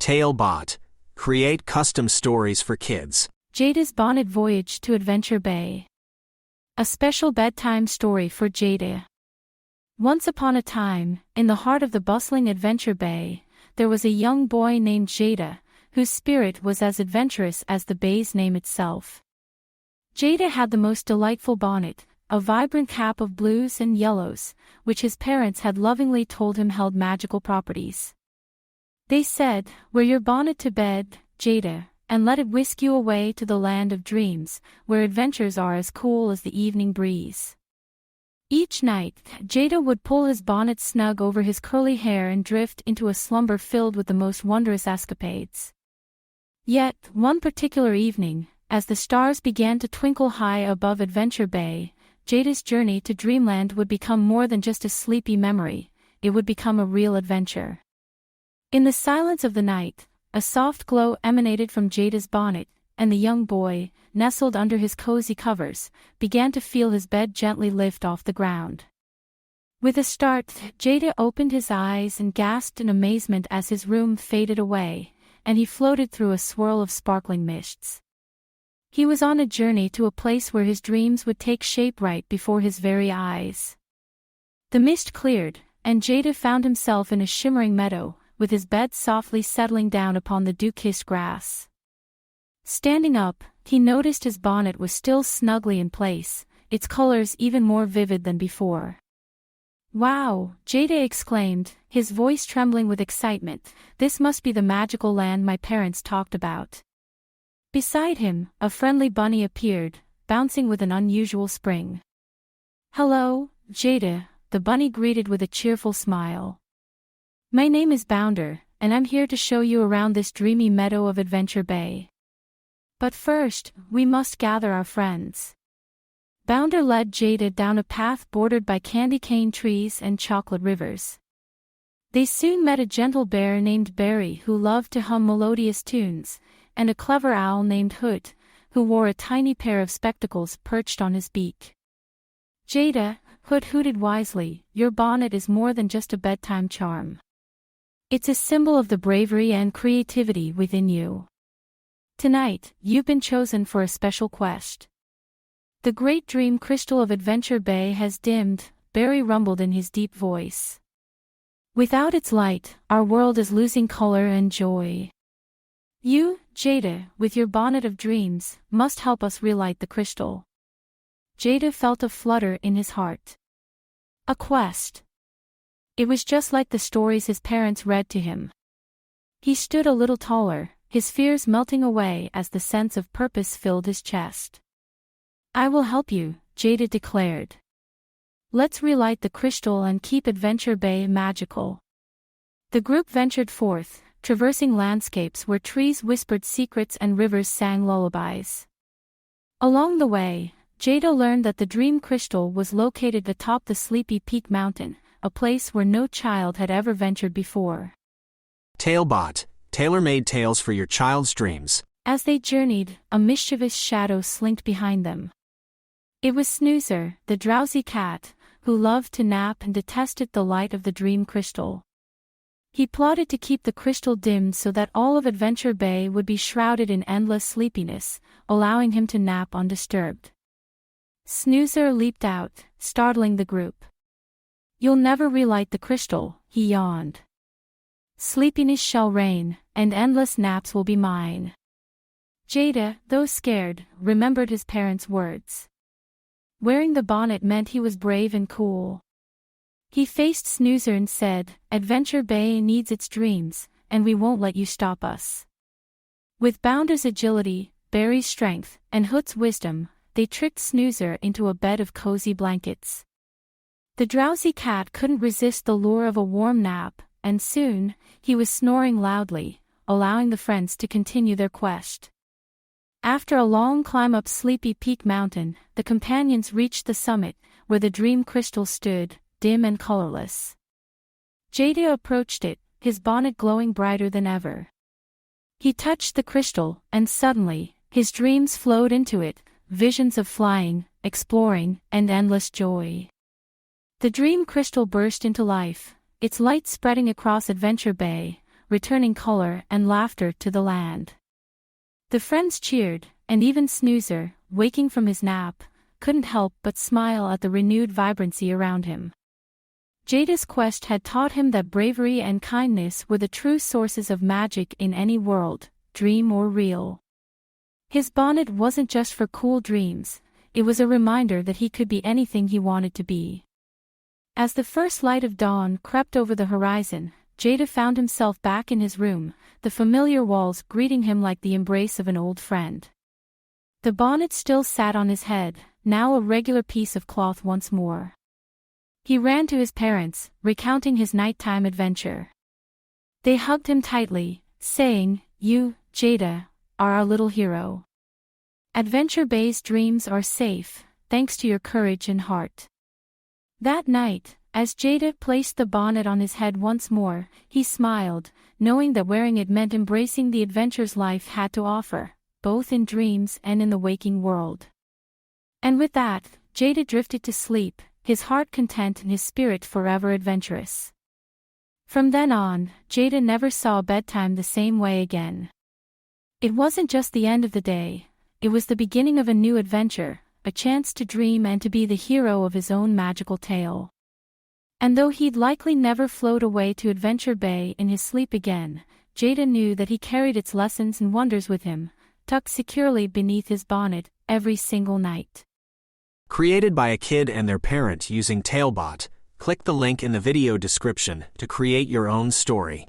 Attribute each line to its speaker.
Speaker 1: Talebot. Create custom stories for kids.
Speaker 2: Jada's Bonnet Voyage to Adventure Bay. A special bedtime story for Jada. Once upon a time, in the heart of the bustling Adventure Bay, there was a young boy named Jada, whose spirit was as adventurous as the bay's name itself. Jada had the most delightful bonnet, a vibrant cap of blues and yellows, which his parents had lovingly told him held magical properties. They said, "Wear your bonnet to bed, Jada, and let it whisk you away to the land of dreams, where adventures are as cool as the evening breeze." Each night, Jada would pull his bonnet snug over his curly hair and drift into a slumber filled with the most wondrous escapades. Yet, one particular evening, as the stars began to twinkle high above Adventure Bay, Jada's journey to dreamland would become more than just a sleepy memory, it would become a real adventure. In the silence of the night, a soft glow emanated from Jada's bonnet, and the young boy, nestled under his cozy covers, began to feel his bed gently lift off the ground. With a start, Jada opened his eyes and gasped in amazement as his room faded away, and he floated through a swirl of sparkling mists. He was on a journey to a place where his dreams would take shape right before his very eyes. The mist cleared, and Jada found himself in a shimmering meadow, with his bed softly settling down upon the dew-kissed grass. Standing up, he noticed his bonnet was still snugly in place, its colors even more vivid than before. "Wow!" Jada exclaimed, his voice trembling with excitement, "this must be the magical land my parents talked about." Beside him, a friendly bunny appeared, bouncing with an unusual spring. "Hello, Jada," the bunny greeted with a cheerful smile. "My name is Bounder, and I'm here to show you around this dreamy meadow of Adventure Bay. But first, we must gather our friends." Bounder led Jada down a path bordered by candy cane trees and chocolate rivers. They soon met a gentle bear named Bravery who loved to hum melodious tunes, and a clever owl named Whoot, who wore a tiny pair of spectacles perched on his beak. "Jada," Whoot hooted wisely, "your bonnet is more than just a bedtime charm. It's a symbol of the bravery and creativity within you. Tonight, you've been chosen for a special quest. The great dream crystal of Adventure Bay has dimmed," Barry rumbled in his deep voice. "Without its light, our world is losing color and joy. You, Jada, with your bonnet of dreams, must help us relight the crystal." Jada felt a flutter in his heart. A quest. It was just like the stories his parents read to him. He stood a little taller, his fears melting away as the sense of purpose filled his chest. "I will help you," Jada declared. "Let's relight the crystal and keep Adventure Bay magical." The group ventured forth, traversing landscapes where trees whispered secrets and rivers sang lullabies. Along the way, Jada learned that the dream crystal was located atop the Sleepy Peak Mountain, a place where no child had ever ventured before.
Speaker 1: Talebot. Tailor-made tales for your child's dreams.
Speaker 2: As they journeyed, a mischievous shadow slinked behind them. It was Snoozer, the drowsy cat, who loved to nap and detested the light of the dream crystal. He plotted to keep the crystal dimmed so that all of Adventure Bay would be shrouded in endless sleepiness, allowing him to nap undisturbed. Snoozer leaped out, startling the group. "You'll never relight the crystal," he yawned. "Sleepiness shall reign, and endless naps will be mine." Jada, though scared, remembered his parents' words. Wearing the bonnet meant he was brave and cool. He faced Snoozer and said, "Adventure Bay needs its dreams, and we won't let you stop us." With Bounder's agility, Barry's strength, and Hoot's wisdom, they tricked Snoozer into a bed of cozy blankets. The drowsy cat couldn't resist the lure of a warm nap, and soon, he was snoring loudly, allowing the friends to continue their quest. After a long climb up Sleepy Peak Mountain, the companions reached the summit, where the dream crystal stood, dim and colorless. Jada approached it, his bonnet glowing brighter than ever. He touched the crystal, and suddenly, his dreams flowed into it, visions of flying, exploring, and endless joy. The dream crystal burst into life, its light spreading across Adventure Bay, returning color and laughter to the land. The friends cheered, and even Snoozer, waking from his nap, couldn't help but smile at the renewed vibrancy around him. Jada's quest had taught him that bravery and kindness were the true sources of magic in any world, dream or real. His bonnet wasn't just for cool dreams, it was a reminder that he could be anything he wanted to be. As the first light of dawn crept over the horizon, Jada found himself back in his room, the familiar walls greeting him like the embrace of an old friend. The bonnet still sat on his head, now a regular piece of cloth once more. He ran to his parents, recounting his nighttime adventure. They hugged him tightly, saying, "You, Jada, are our little hero. Adventure Bay's dreams are safe, thanks to your courage and heart." That night, as Jada placed the bonnet on his head once more, he smiled, knowing that wearing it meant embracing the adventures life had to offer, both in dreams and in the waking world. And with that, Jada drifted to sleep, his heart content and his spirit forever adventurous. From then on, Jada never saw bedtime the same way again. It wasn't just the end of the day, it was the beginning of a new adventure, a chance to dream and to be the hero of his own magical tale. And though he'd likely never float away to Adventure Bay in his sleep again, Jada knew that he carried its lessons and wonders with him, tucked securely beneath his bonnet, every single night.
Speaker 1: Created by a kid and their parent using Talebot, click the link in the video description to create your own story.